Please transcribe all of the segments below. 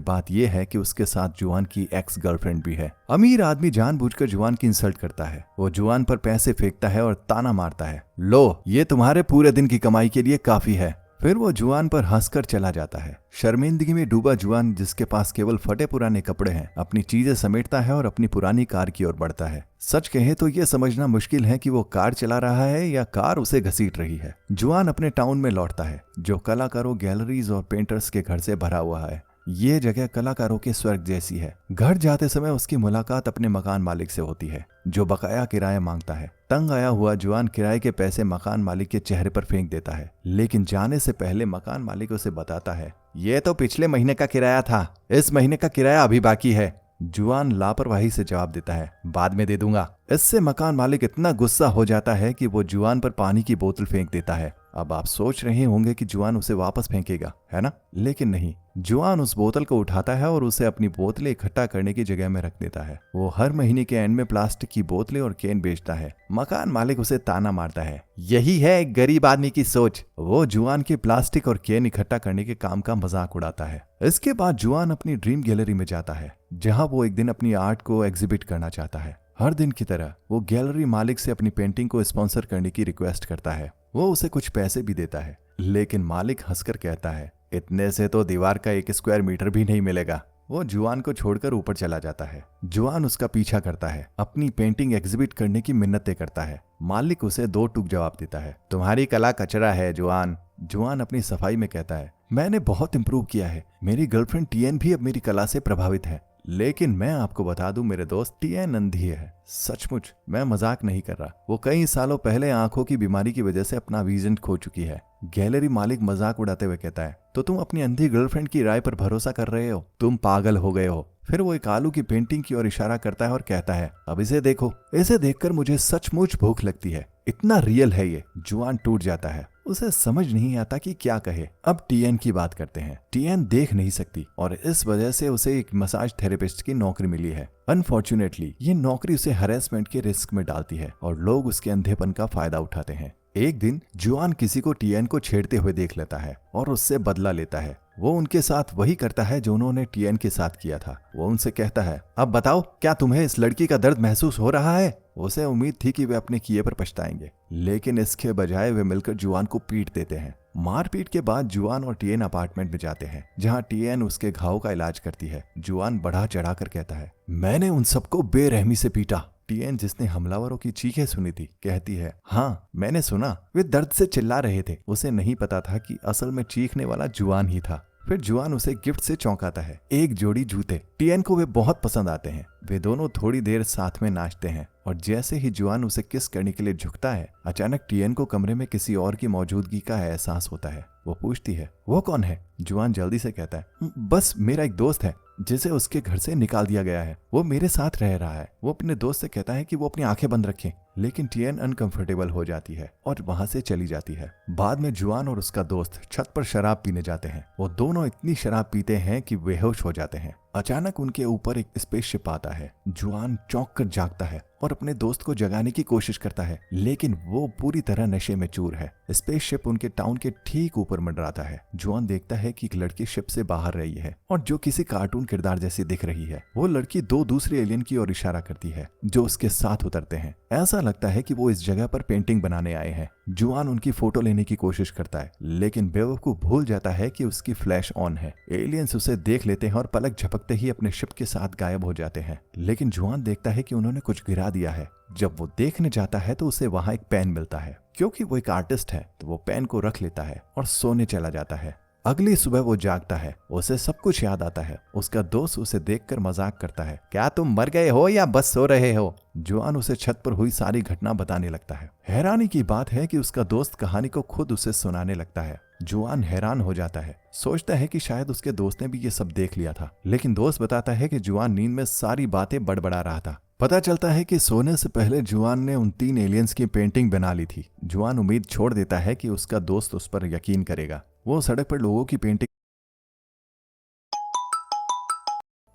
बात यह है कि उसके साथ जुआन की एक्स गर्लफ्रेंड भी है। अमीर आदमी जानबूझकर जुआन की इंसल्ट करता है। वो जुआन पर पैसे फेंकता है और ताना मारता है, लो ये तुम्हारे पूरे दिन की कमाई के लिए काफी है। फिर वो जुआन पर हंसकर चला जाता है। शर्मिंदगी में डूबा जुआन, जिसके पास केवल फटे पुराने कपड़े हैं, अपनी चीजें समेटता है और अपनी पुरानी कार की ओर बढ़ता है। सच कहे तो ये समझना मुश्किल है कि वो कार चला रहा है या कार उसे घसीट रही है। जुआन अपने टाउन में लौटता है, जो कलाकारों, गैलरीज और पेंटर्स के घर से भरा हुआ है। ये जगह कलाकारों के स्वर्ग जैसी है। घर जाते समय उसकी मुलाकात अपने मकान मालिक से होती है, जो बकाया किराया मांगता है। तंग आया हुआ जुआन किराए के पैसे मकान मालिक के चेहरे पर फेंक देता है, लेकिन जाने से पहले मकान मालिक उसे बताता है, ये तो पिछले महीने का किराया था, इस महीने का किराया अभी बाकी है। जुआन लापरवाही से जवाब देता है, बाद में दे दूंगा। इससे मकान मालिक इतना गुस्सा हो जाता है कि वो जुआन पर पानी की बोतल फेंक देता है। अब आप सोच रहे होंगे कि जुआन उसे वापस फेंकेगा, है ना? लेकिन नहीं, जुआन उस बोतल को उठाता है और उसे अपनी बोतलें इकट्ठा करने की जगह में रख देता है। वो हर महीने के एंड में प्लास्टिक की बोतलें और कैन बेचता है। मकान मालिक उसे ताना मारता है, यही है एक गरीब आदमी की सोच। वो जुआन के प्लास्टिक और कैन इकट्ठा करने के काम का मजाक उड़ाता है। इसके बाद जुआन अपनी ड्रीम गैलरी में जाता है, जहाँ वो एक दिन अपनी आर्ट को एग्जिबिट करना चाहता है। हर दिन की तरह वो गैलरी मालिक से अपनी पेंटिंग को स्पॉन्सर करने की रिक्वेस्ट करता है। वो उसे कुछ पैसे भी देता है, लेकिन मालिक हंसकर कहता है, इतने से तो दीवार का 1 स्क्वायर मीटर भी नहीं मिलेगा। वो जुआन को छोड़कर ऊपर चला जाता है। जुआन उसका पीछा करता है, अपनी पेंटिंग एग्जिबिट करने की मिन्नतें करता है। मालिक उसे 2 टूक जवाब देता है, तुम्हारी कला कचरा है जुआन। जुआन अपनी सफाई में कहता है, मैंने बहुत इंप्रूव किया है। मेरी गर्लफ्रेंड टीएन भी अब मेरी कला से प्रभावित है। लेकिन मैं आपको बता दूं मेरे दोस्त, टीएन अंधी है। सचमुच, मैं मजाक नहीं कर रहा। वो कई सालों पहले आंखों की बीमारी की वजह से अपना विजन खो चुकी है। गैलरी मालिक मजाक उड़ाते हुए कहता है, तो तुम अपनी अंधी गर्लफ्रेंड की राय पर भरोसा कर रहे हो? तुम पागल हो गए हो। फिर वो एक आलू की पेंटिंग की ओर इशारा करता है और कहता है, अब इसे देखो। इसे देखकर मुझे सचमुच भूख लगती है। इतना रियल है ये। जुआन टूट जाता है, उसे समझ नहीं आता कि क्या कहे। अब टीएन की बात करते हैं। टीएन देख नहीं सकती और इस वजह से उसे एक मसाज थेरेपिस्ट की नौकरी मिली है। अनफॉर्चुनेटली ये नौकरी उसे हैरेसमेंट के रिस्क में डालती है और लोग उसके अंधेपन का फायदा उठाते हैं। एक दिन जुआन किसी को टीएन को छेड़ते हुए देख लेता है और उससे बदला लेता है। वो उनके साथ वही करता है जो उन्होंने टीएन के साथ किया था। वो उनसे कहता है, अब बताओ, क्या तुम्हें इस लड़की का दर्द महसूस हो रहा है? उसे उम्मीद थी कि वे अपने किए पर पछताएंगे, लेकिन इसके बजाय वे मिलकर जुआन को पीट देते हैं। मारपीट के बाद जुआन और टीएन अपार्टमेंट में जाते हैं, जहां टीएन उसके घाव का इलाज करती है। जुआन बढ़ा चढ़ाकर कहता है, मैंने उन सबको बेरहमी से पीटा। टीएन, जिसने हमलावरों की चीखें सुनी थी, कहती है, हाँ मैंने सुना, वे दर्द से चिल्ला रहे थे। उसे नहीं पता था कि असल में चीखने वाला जुआन ही था। फिर जुआन उसे गिफ्ट से चौंकाता है, एक जोड़ी जूते। टीएन को वे बहुत पसंद आते हैं। वे दोनों थोड़ी देर साथ में नाचते हैं और जैसे ही जुआन उसे किस करने के लिए झुकता है, अचानक टीएन को कमरे में किसी और की मौजूदगी का एहसास होता है। वो पूछती है, वो कौन है? जुआन जल्दी से कहता है, बस मेरा एक दोस्त है जिसे उसके घर से निकाल दिया गया है। वो मेरे साथ रह रहा है। वो अपने दोस्त से कहता है कि वो अपनी आंखें बंद रखे, लेकिन टीएन अनकंफर्टेबल हो जाती है और वहां से चली जाती है। बाद में जुआन और उसका दोस्त छत पर शराब पीने जाते हैं। वो दोनों इतनी शराब पीते हैं कि बेहोश हो जाते हैं। अचानक उनके ऊपर एक स्पेसशिप आता है। जुआन चौंक कर जागता है और अपने दोस्त को जगाने की कोशिश करता है, लेकिन वो पूरी तरह नशे में चूर है। स्पेसशिप उनके टाउन के ठीक ऊपर मंडराता है। जुआन देखता है कि एक लड़की शिप से बाहर रही है और जो किसी कार्टून किरदार जैसी दिख रही है। वो लड़की 2 दूसरे एलियन की ओर इशारा करती है, जो उसके साथ उतरते हैं। ऐसा लगता है कि वो इस जगह पर पेंटिंग बनाने आए हैं। जुआन उनकी फोटो लेने की कोशिश करता है, लेकिन बेवकूफ भूल जाता है कि उसकी फ्लैश ऑन है। एलियंस उसे देख लेते हैं और पलक झपकते ही अपने शिप के साथ गायब हो जाते हैं। लेकिन जुआन देखता है कि उन्होंने कुछ गिरा दिया है। जब वो देखने जाता है तो उसे वहां एक पेन मिलता है। क्योंकि वो एक आर्टिस्ट है, तो वो पेन को रख लेता है और सोने चला जाता है। अगली सुबह वो जागता है, उसे सब कुछ याद आता है। उसका दोस्त उसे देखकर मजाक करता है, क्या तुम मर गए हो या बस सो रहे हो? जुआन उसे छत पर हुई सारी घटना बताने लगता है। हैरानी की बात है कि उसका दोस्त कहानी को खुद उसे सुनाने लगता है। जुआन हैरान हो जाता है, सोचता है कि शायद उसके दोस्त ने भी ये सब देख लिया था, लेकिन दोस्त बताता है कि जुआन नींद में सारी बातें बड़बड़ा रहा था। पता चलता है कि सोने से पहले जुआन ने उन 3 एलियंस की पेंटिंग बना ली थी। जुआन उम्मीद छोड़ देता है कि उसका दोस्त उस पर यकीन करेगा। वो सड़क पर लोगों की पेंटिंग,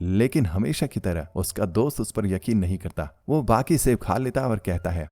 लेकिन हमेशा की तरह उसका दोस्त उस पर यकीन नहीं करता। वो बाकी सेब खा लेता और कहता है,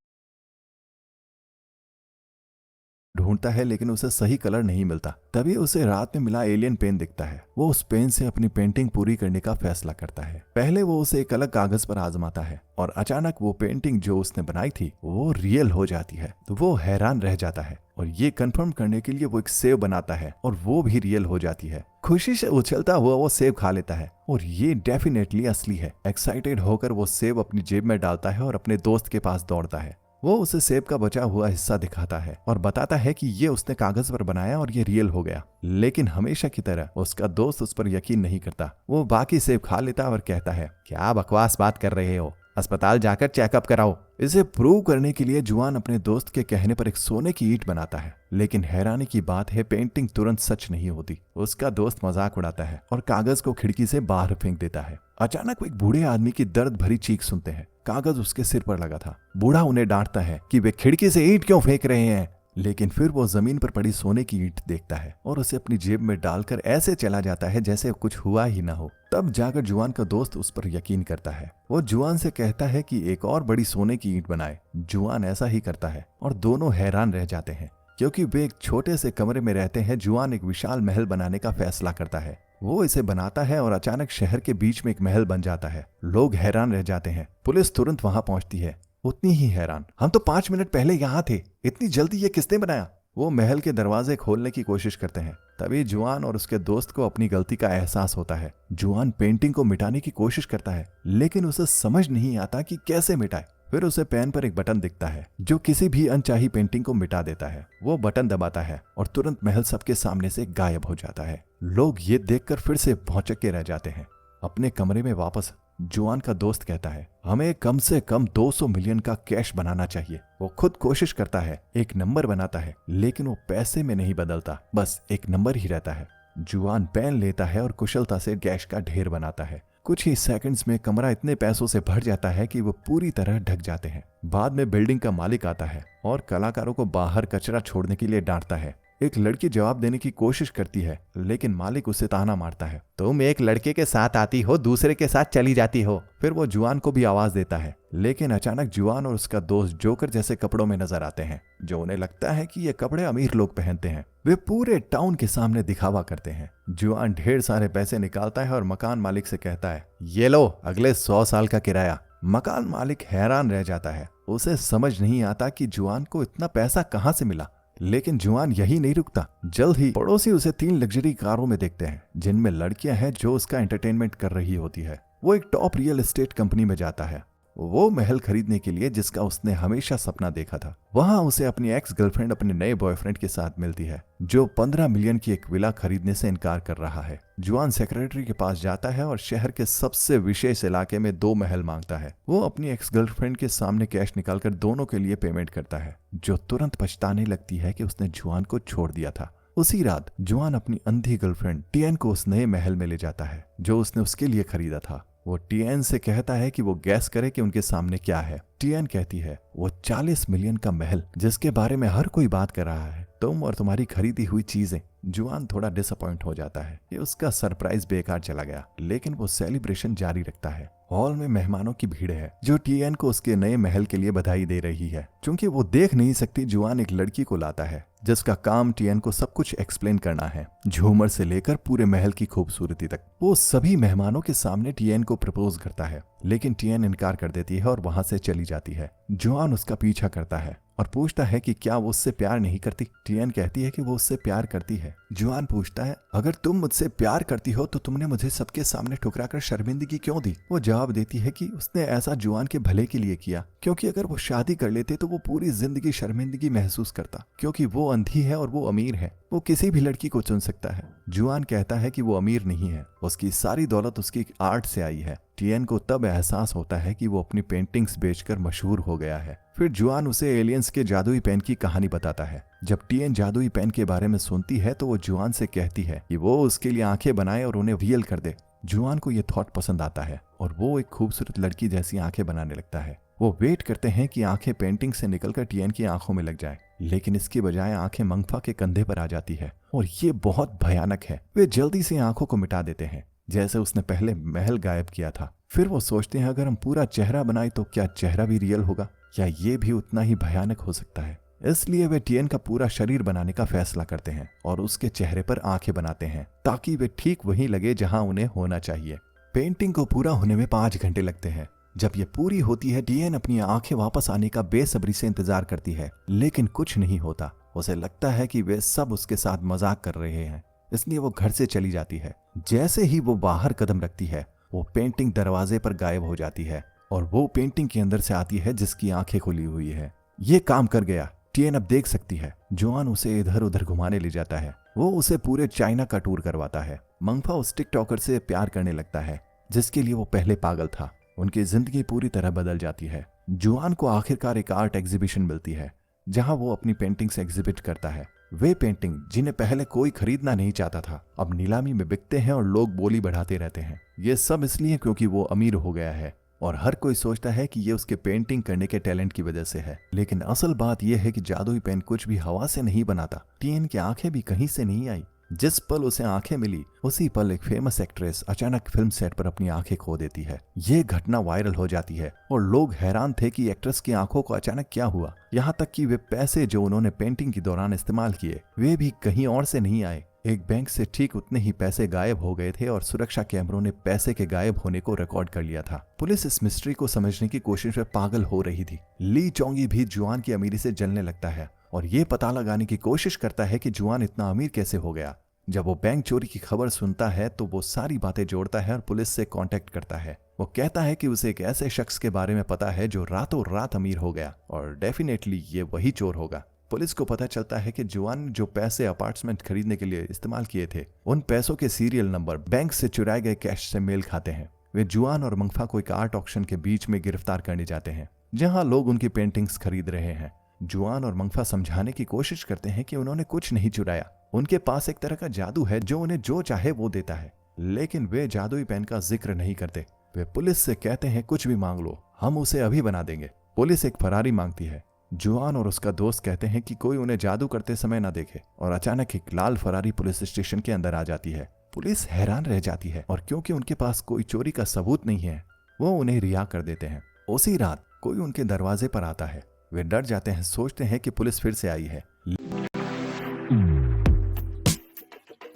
ढूंढता है लेकिन उसे सही कलर नहीं मिलता। तभी उसे रात में मिला एलियन पेन दिखता है। वो उस पेन से अपनी पेंटिंग पूरी करने का फैसला करता है। पहले वो उसे एक अलग कागज पर आजमाता है और अचानक वो पेंटिंग जो उसने बनाई थी वो रियल हो जाती है। तो वो हैरान रह जाता है और ये कंफर्म करने के लिए वो एक सेब बनाता है और वो भी रियल हो जाती है। खुशी से उछलता हुआ वो सेब खा लेता है और ये डेफिनेटली असली है। एक्साइटेड होकर वो सेब अपनी जेब में डालता है और अपने दोस्त के पास दौड़ता है। वो उसे सेब का बचा हुआ हिस्सा दिखाता है और बताता है कि ये उसने कागज पर बनाया और ये रियल हो गया। लेकिन हमेशा की तरह उसका दोस्त उस पर यकीन नहीं करता। वो बाकी सेब खा लेता और कहता है, क्या बकवास बात कर रहे हो, अस्पताल जाकर चेकअप कराओ। इसे प्रूव करने के लिए जुआन अपने दोस्त के कहने पर एक सोने की ईंट बनाता है। लेकिन हैरानी की बात है, पेंटिंग तुरंत सच नहीं होती। उसका दोस्त मजाक उड़ाता है और कागज को खिड़की से बाहर फेंक देता है। अचानक वो एक बूढ़े आदमी की दर्द भरी चीख सुनते हैं। कागज उसके सिर पर लगा था। बूढ़ा उन्हें डांटता है कि वे खिड़की से ईंट क्यों फेंक रहे हैं। लेकिन फिर वो जमीन पर पड़ी सोने की ईंट देखता है और उसे अपनी जेब में डालकर ऐसे चला जाता है जैसे कुछ हुआ ही ना हो। तब जाकर जुआन का दोस्त उस पर यकीन करता है। वो जुआन से कहता है कि एक और बड़ी सोने की ईंट बनाए। जुआन ऐसा ही करता है और दोनों हैरान रह जाते हैं क्योंकि वे एक छोटे से कमरे में रहते हैं। जुआन एक विशाल महल बनाने का फैसला करता है। वो इसे बनाता है और अचानक शहर के बीच में एक महल बन जाता है। लोग हैरान रह जाते हैं। पुलिस तुरंत वहां पहुंचती है, उतनी ही हैरान। हम तो 5 मिनट पहले यहाँ थे, इतनी जल्दी ये किसने बनाया। वो महल के दरवाजे खोलने की कोशिश करते हैं। तभी जुआन और उसके दोस्त को अपनी गलती का एहसास होता है। जुआन पेंटिंग को मिटाने की कोशिश करता है लेकिन उसे समझ नहीं आता कि कैसे मिटाए। फिर उसे पेन पर एक बटन दिखता है जो किसी भी अनचाही पेंटिंग को मिटा देता है। वो बटन दबाता है और तुरंत महल सबके सामने से गायब हो जाता है। लोग ये देखकर फिर से भौचक्के रह जाते हैं। अपने कमरे में वापस जुआन का दोस्त कहता है, हमें कम से कम 200 मिलियन का कैश बनाना चाहिए। वो खुद कोशिश करता है, एक नंबर बनाता है लेकिन वो पैसे में नहीं बदलता, बस एक नंबर ही रहता है। जुआन पेन लेता है और कुशलता से कैश का ढेर बनाता है। कुछ ही सेकंड्स में कमरा इतने पैसों से भर जाता है कि वो पूरी तरह ढक जाते हैं। बाद में बिल्डिंग का मालिक आता है और कलाकारों को बाहर कचरा छोड़ने के लिए डांटता है। एक लड़की जवाब देने की कोशिश करती है लेकिन मालिक उसे ताना मारता है, तुम एक लड़के के साथ आती हो, दूसरे के साथ चली जाती हो। फिर वो जुआन को भी आवाज देता है लेकिन अचानक जुआन और उसका दोस्त जोकर जैसे कपड़ों में नजर आते हैं जो उन्हें लगता है कि ये कपड़े अमीर लोग पहनते हैं। वे पूरे टाउन के सामने दिखावा करते हैं। जुआन ढेर सारे पैसे निकालता है और मकान मालिक से कहता है, ये लो अगले 100 साल का किराया। मकान मालिक हैरान रह जाता है। उसे समझ नहीं आता कि जुआन को इतना पैसा कहाँ से मिला। लेकिन जुआन यही नहीं रुकता। जल्द ही पड़ोसी उसे 3 लग्जरी कारों में देखते हैं जिनमें लड़कियां हैं जो उसका एंटरटेनमेंट कर रही होती है। वो एक टॉप रियल एस्टेट कंपनी में जाता है, वो महल खरीदने के लिए जिसका उसने हमेशा सपना देखा था। वहां उसे अपनी एक्स गर्लफ्रेंड अपने नए बॉयफ्रेंड के साथ मिलती है जो 15 मिलियन की एक विला खरीदने से इनकार कर रहा है। जुआन सेक्रेटरी के पास जाता है और शहर के सबसे विशेष इलाके में 2 महल मांगता है। वो अपनी एक्स गर्लफ्रेंड के सामने कैश निकालकर दोनों के लिए पेमेंट करता है जो तुरंत पछताने लगती है कि उसने जुआन को छोड़ दिया था। उसी रात जुआन अपनी अंधी गर्लफ्रेंड टियन को उस नए महल में ले जाता है जो उसने उसके लिए खरीदा था। वो टियन से कहता है कि वो गैस करे कि उनके सामने क्या है। टियन कहती है, वो 40 मिलियन का महल जिसके बारे में हर कोई बात कर रहा है, तुम और तुम्हारी खरीदी हुई चीजें। जुआन थोड़ा डिसअपॉइंट हो जाता है कि उसका सरप्राइज बेकार चला गया लेकिन वो सेलिब्रेशन जारी रखता है। हॉल में मेहमानों की भीड़ है जो टियन को उसके नए महल के लिए बधाई दे रही है। क्योंकि वो देख नहीं सकती, जुआन एक लड़की को लाता है जिसका काम टियन को सब कुछ एक्सप्लेन करना है, झूमर से लेकर पूरे महल की खूबसूरती तक। वो सभी मेहमानों के सामने टियन को प्रपोज करता है लेकिन टियन इनकार कर देती है और वहां से चली जाती है। जुआन उसका पीछा करता है और पूछता है कि क्या वो उससे प्यार नहीं करती। टियन कहती है कि वो उससे प्यार करती है। जुआन पूछता है, अगर तुम मुझसे प्यार करती हो तो तुमने मुझे सबके सामने ठुकराकर शर्मिंदगी क्यों दी। वो जवाब देती है कि उसने ऐसा जुआन के भले के लिए किया, क्योंकि अगर वो शादी कर लेते तो वो पूरी जिंदगी शर्मिंदगी महसूस करता, क्योंकि वो अंधी है और वो अमीर है, वो किसी भी लड़की को चुन सकता है। जुआन कहता है कि वो अमीर नहीं है, उसकी सारी दौलत उसकी आर्ट से आई है। टियन को तब एहसास होता है कि वो अपनी पेंटिंग्स बेचकर मशहूर हो गया है। फिर जुआन उसे एलियंस के जादुई पेन की कहानी बताता है। जब टियन जादुई पेन के बारे में सुनती है तो वो जुआन से कहती है कि वो उसके लिए आंखें बनाए और उन्हें रियल कर दे। जुआन को ये थॉट पसंद आता है और वो एक खूबसूरत लड़की जैसी आंखें बनाने लगता है। वो वेट करते हैं कि आंखें पेंटिंग से निकलकर टियन की आंखों में लग जाएं, लेकिन इसके बजाय आंखें मंगफा के कंधे पर आ जाती है और ये बहुत भयानक है। वे जल्दी से आंखों को मिटा देते हैं जैसे उसने पहले महल गायब किया था। फिर वो सोचते हैं, अगर हम पूरा चेहरा बनाए तो क्या चेहरा भी रियल होगा या ये भी उतना ही भयानक हो सकता है। इसलिए वे टियन का पूरा शरीर बनाने का फैसला करते हैं और उसके चेहरे पर आंखें बनाते हैं ताकि वे ठीक वहीं लगे जहां उन्हें होना चाहिए। पेंटिंग को पूरा होने में 5 घंटे लगते हैं। जब ये पूरी होती है, टियन अपनी आंखें वापस आने का बेसब्री से इंतजार करती है, लेकिन कुछ नहीं होता। उसे लगता है कि वे सब उसके साथ मजाक कर रहे हैं, इसलिए वो घर से चली जाती है। जैसे ही वो बाहर कदम रखती है, वो पेंटिंग दरवाजे पर गायब हो जाती है और वो पेंटिंग के अंदर से आती है जिसकी आंखें खुली हुई है। ये काम कर गया, टियन अब देख सकती है। जुआन उसे इधर उधर घुमाने ले जाता है। वो उसे पूरे चाइना का टूर करवाता है। मंगफा उस टिकटॉकर से प्यार करने लगता है जिसके लिए वो पहले पागल था। उनकी जिंदगी पूरी तरह बदल जाती है। जुआन को आखिरकार एक आर्ट एग्जीबिशन मिलती है जहां वो अपनी पेंटिंग्स एग्जिबिट करता है। वे पेंटिंग जिन्हें पहले कोई खरीदना नहीं चाहता था, अब नीलामी में बिकते हैं और लोग बोली बढ़ाते रहते हैं। ये सब इसलिए क्योंकि वो अमीर हो गया है और हर कोई सोचता है कि ये उसके पेंटिंग करने के टैलेंट की वजह से है। लेकिन असल बात यह है कि जादुई पेन कुछ भी हवा से नहीं बनाता। टियन की आंखें भी कहीं से नहीं आई। जिस पल उसे आंखें मिली, उसी पल एक फेमस एक्ट्रेस अचानक फिल्म सेट पर अपनी आंखें खो देती है। ये घटना वायरल हो जाती है और लोग हैरान थे कि एक्ट्रेस की आंखों को अचानक क्या हुआ। यहाँ तक कि वे पैसे जो उन्होंने पेंटिंग के दौरान इस्तेमाल किए, वे भी कहीं और से नहीं आए। एक बैंक से ठीक उतने ही पैसे गायब हो गए थे और सुरक्षा कैमरों ने पैसे के गायब होने को रिकॉर्ड कर लिया था। पुलिस इस मिस्ट्री को समझने की कोशिश में पागल हो रही थी। ली चोंगी भी जुआन की अमीरी से जलने लगता है और ये पता लगाने की कोशिश करता है कि जुआन इतना अमीर कैसे हो गया। जब वो बैंक चोरी की खबर सुनता है तो वो सारी बातें जोड़ता है और पुलिस से कांटेक्ट करता है। वो कहता है कि उसे एक ऐसे शख्स के बारे में पता है जो रातों रात अमीर हो गया और डेफिनेटली ये वही चोर होगा। पुलिस को पता चलता है कि जुआन जो पैसे अपार्टमेंट खरीदने के लिए इस्तेमाल किए थे, उन पैसों के सीरियल नंबर बैंक से चुराए गए कैश से मेल खाते हैं। वे जुआन और मंगफा को एक आर्ट ऑक्शन के बीच में गिरफ्तार करने जाते हैं जहां लोग उनकी पेंटिंग्स खरीद रहे हैं। जुआन और मंगफा समझाने की कोशिश करते हैं कि उन्होंने कुछ नहीं चुराया, उनके पास एक तरह का जादू है जो उन्हें जो चाहे वो देता है। लेकिन वे जादुई पेन का जिक्र नहीं करते। वे पुलिस से कहते हैं कुछ भी मांग लो, हम उसे अभी बना देंगे। पुलिस एक फरारी मांगती है। जुआन और उसका दोस्त कहते हैं कि कोई उन्हें जादू करते समय ना देखे और अचानक एक लाल फरारी पुलिस स्टेशन के अंदर आ जाती है। पुलिस हैरान रह जाती है और क्योंकि उनके पास कोई चोरी का सबूत नहीं है, वो उन्हें रिहा कर देते हैं। उसी रात कोई उनके दरवाजे पर आता है। वे डर जाते हैं, सोचते हैं कि पुलिस फिर से आई है।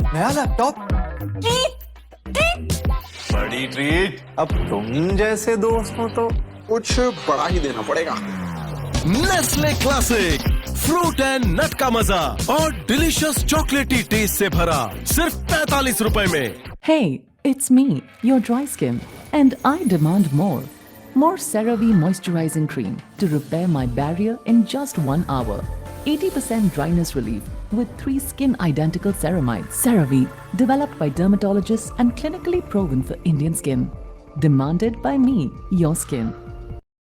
नया लैपटॉप, बड़ी ट्रीट। अब तुम जैसे दोस्त हो तो कुछ बड़ा ही देना पड़ेगा। Nestle classic, fruit and nut का मजा और डिलीशियस चॉकलेटी टेस्ट से भरा, सिर्फ 45 रुपए में। Hey, it's me, your dry skin, and I demand more. More CeraVe moisturizing cream to repair my barrier in just 1 hour. 80% dryness relief with 3 skin identical ceramides. CeraVe, developed by dermatologists and clinically proven for Indian skin. Demanded by me, your skin.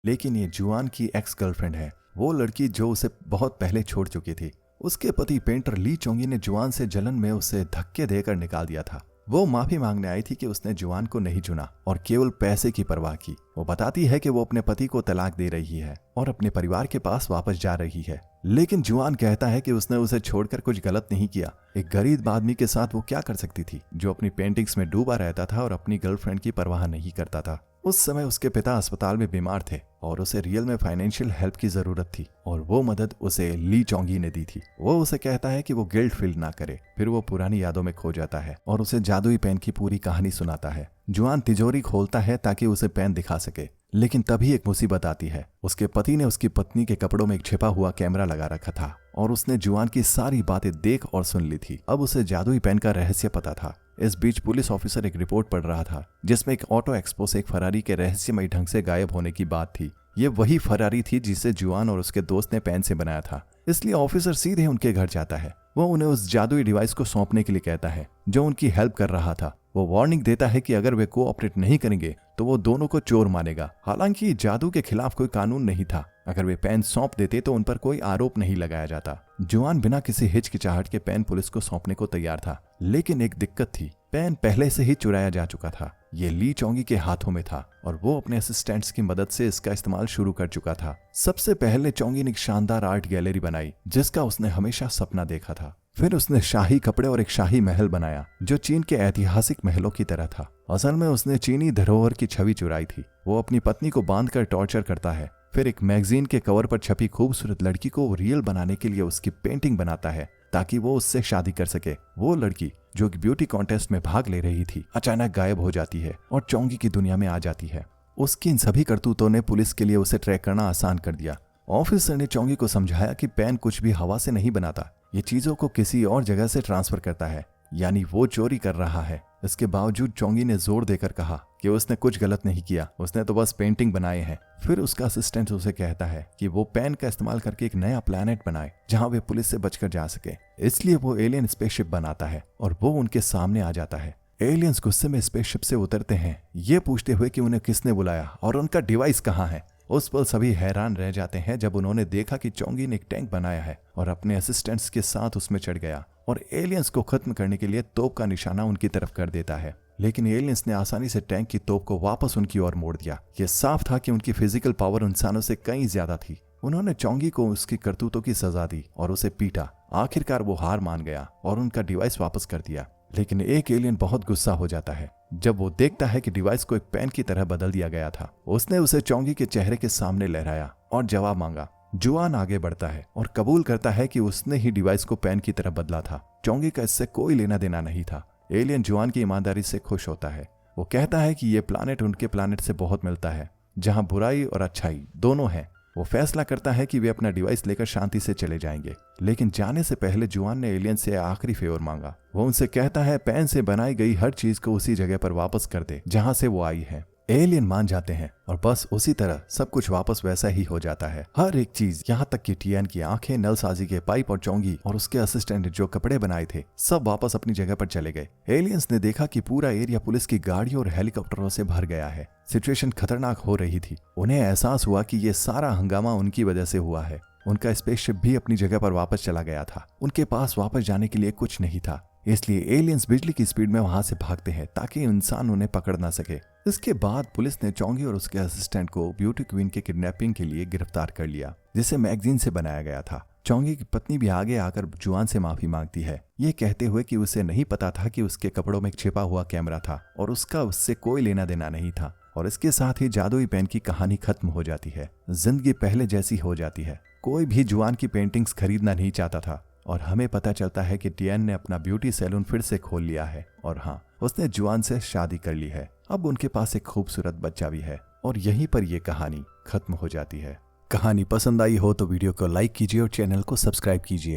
लेकिन ये जुआन की ex girlfriend है, वो लड़की जो उसे बहुत पहले छोड़ चुकी थी। उसके पति पेंटर ली चोंगी ने जुआन से जलन में उसे धक्के देकर निकाल दिया था। वो माफी मांगने आई थी कि उसने जुआन को नहीं चुना और केवल पैसे की परवाह की। वो बताती है कि वो अपने पति को तलाक दे रही है और अपने परिवार के पास वापस जा रही है। लेकिन जुआन कहता है कि उसने उसे छोड़कर कुछ गलत नहीं किया। एक गरीब आदमी के साथ वो क्या कर सकती थी जो अपनी पेंटिंग्स में डूबा रहता था और अपनी गर्लफ्रेंड की परवाह नहीं करता था। उस समय उसके पिता अस्पताल में बीमार थे और उसे रियल में फाइनेंशियल हेल्प की जरूरत थी और वो मदद उसे ली चोंगी ने दी थी। वो उसे कहता है कि वो गिल्ट फील ना करे। फिर वो पुरानी यादों में खो जाता है और उसे जादुई पेन की पूरी कहानी सुनाता है। जुआन तिजोरी खोलता है ताकि उसे पेन दिखा सके, लेकिन तभी एक मुसीबत आती है। उसके पति ने उसकी पत्नी के कपड़ों में एक छिपा हुआ कैमरा लगा रखा था और उसने जुआन की सारी बातें देख और सुन ली थी। अब उसे जादुई पेन का रहस्य पता था। इस बीच पुलिस ऑफिसर एक रिपोर्ट पढ़ रहा था जिसमें एक ऑटो एक्सपो से एक फरारी के रहस्यमयी ढंग से गायब होने की बात थी। ये वही फरारी थी जिसे जुआन और उसके दोस्त ने पेन से बनाया था। इसलिए ऑफिसर सीधे उनके घर जाता है। वो उन्हें उस जादुई डिवाइस को सौंपने के लिए कहता है जो उनकी हेल्प कर रहा था। वो वार्निंग देता है कि अगर वे कोऑपरेट नहीं करेंगे तो वो दोनों को चोर मानेगा। हालांकि जादू के खिलाफ कोई कानून नहीं था। अगर वे पेन सौंप देते तो उन पर कोई आरोप नहीं लगाया जाता। जुआन बिना किसी हिचकिचाहट के पेन पुलिस को सौंपने को तैयार था, लेकिन एक दिक्कत थी। पेन पहले से ही चुराया जा चुका था। ये ली चोंगी के हाथों में था और वो अपने असिस्टेंट्स की मदद से इसका इस्तेमाल शुरू कर चुका था। सबसे पहले चोंगी ने एक शानदार आर्ट गैलरी बनाई जिसका उसने हमेशा सपना देखा था। फिर उसने शाही कपड़े और एक शाही महल बनाया जो चीन के ऐतिहासिक महलों की तरह था। असल में उसने चीनी धरोहर की छवि चुराई थी। वो अपनी पत्नी को बांधकर टॉर्चर करता है फिर एक मैगजीन के कवर पर छपी खूबसूरत लड़की को रियल बनाने के लिए उसकी पेंटिंग बनाता है ताकि वो उससे शादी कर सके। वो लड़की जो कि ब्यूटी कॉन्टेस्ट में भाग ले रही थी अचानक गायब हो जाती है और चोंगी की दुनिया में आ जाती है। उसकी इन सभी करतूतों ने पुलिस के लिए उसे ट्रैक करना आसान कर दिया। ऑफिसर ने चोंगी को समझाया कि पेन कुछ भी हवा से नहीं बनाता, ये चीजों को किसी और जगह से ट्रांसफर करता है, यानी वो चोरी कर रहा है। इसके बावजूद चोंगी ने जोर देकर कहा कि उसने कुछ गलत नहीं किया, उसने तो बस पेंटिंग बनाए हैं। फिर उसका असिस्टेंट उसे कहता है कि वो पेन का इस्तेमाल करके एक नया प्लैनेट बनाए जहां वे पुलिस से बचकर जा सके। इसलिए वो एलियन स्पेसशिप बनाता है और वो उनके सामने आ जाता है। एलियंस गुस्से में स्पेसशिप से उतरते हैं, ये पूछते हुए कि उन्हें किसने बुलाया और उनका डिवाइस कहाँ है। उस पल सभी हैरान रह जाते हैं जब उन्होंने देखा कि चोंगी ने एक टैंक बनाया है और अपने असिस्टेंट्स के साथ उसमें चढ़ गया और एलियंस को खत्म करने के लिए तोप का निशाना उनकी तरफ कर देता है। लेकिन एलियंस ने आसानी से टैंक की तोप को वापस उनकी ओर मोड़ दिया। ये साफ था कि उनकी फिजिकल पावर इंसानों से कहीं ज्यादा थी। उन्होंने चोंगी को उसकी करतूतों की सजा दी और उसे पीटा। आखिरकार वो हार मान गया और उनका डिवाइस वापस कर दिया। लेकिन एक एलियन बहुत गुस्सा हो जाता है जब वो देखता है कि डिवाइस को एक पेन की तरह बदल दिया गया था। उसने उसे चोंगी के चेहरे के सामने लहराया और जवाब मांगा। जुआन आगे बढ़ता है और कबूल करता है कि उसने ही डिवाइस को पेन की तरह बदला था। चोंगी का इससे कोई लेना देना नहीं था। एलियन जुआन की ईमानदारी से खुश होता है। वो कहता है कि ये प्लानेट उनके प्लानेट से बहुत मिलता है जहां बुराई और अच्छाई दोनों हैं। वो फैसला करता है कि वे अपना डिवाइस लेकर शांति से चले जाएंगे। लेकिन जाने से पहले जुआन ने एलियन से आखिरी फेवर मांगा। वो उनसे कहता है पेन से बनाई गई हर चीज को उसी जगह पर वापस कर दे जहां से वो आई है। एलियन मान जाते हैं और बस उसी तरह सब कुछ वापस वैसा ही हो जाता है। हर एक चीज, यहाँ तक कि टियान की आंखें, नलसाजी के पाइप और चोंगी और उसके असिस्टेंट जो कपड़े बनाए थे, सब वापस अपनी जगह पर चले गए। एलियंस ने देखा कि पूरा एरिया पुलिस की गाड़ियों और हेलीकॉप्टरों से भर गया है। सिचुएशन खतरनाक हो रही थी। उन्हें एहसास हुआ कि ये सारा हंगामा उनकी वजह से हुआ है। उनका स्पेसशिप भी अपनी जगह पर वापस चला गया था। उनके पास वापस जाने के लिए कुछ नहीं था, इसलिए एलियंस बिजली की स्पीड में वहां से भागते हैं ताकि इंसान उन्हें पकड़ ना सके। इसके बाद पुलिस ने चोंगी और उसके असिस्टेंट को ब्यूटी क्वीन के किडनैपिंग के लिए गिरफ्तार कर लिया, जिसे मैगजीन से बनाया गया था। चोंगी की पत्नी भी आगे आकर जुआन से माफी मांगती है, ये कहते हुए कि उसे नहीं पता था कि उसके कपड़ों में एक छिपा हुआ कैमरा था और उसका उससे कोई लेना देना नहीं था। और इसके साथ ही जादुई पेन की कहानी खत्म हो जाती है। जिंदगी पहले जैसी हो जाती है। कोई भी जुआन की पेंटिंग्स खरीदना नहीं चाहता था और हमें पता चलता है कि टियान ने अपना ब्यूटी सैलून फिर से खोल लिया है और हाँ, उसने जुआन से शादी कर ली है। अब उनके पास एक खूबसूरत बच्चा भी है और यहीं पर यह कहानी खत्म हो जाती है। कहानी पसंद आई हो तो वीडियो को लाइक कीजिए और चैनल को सब्सक्राइब कीजिए।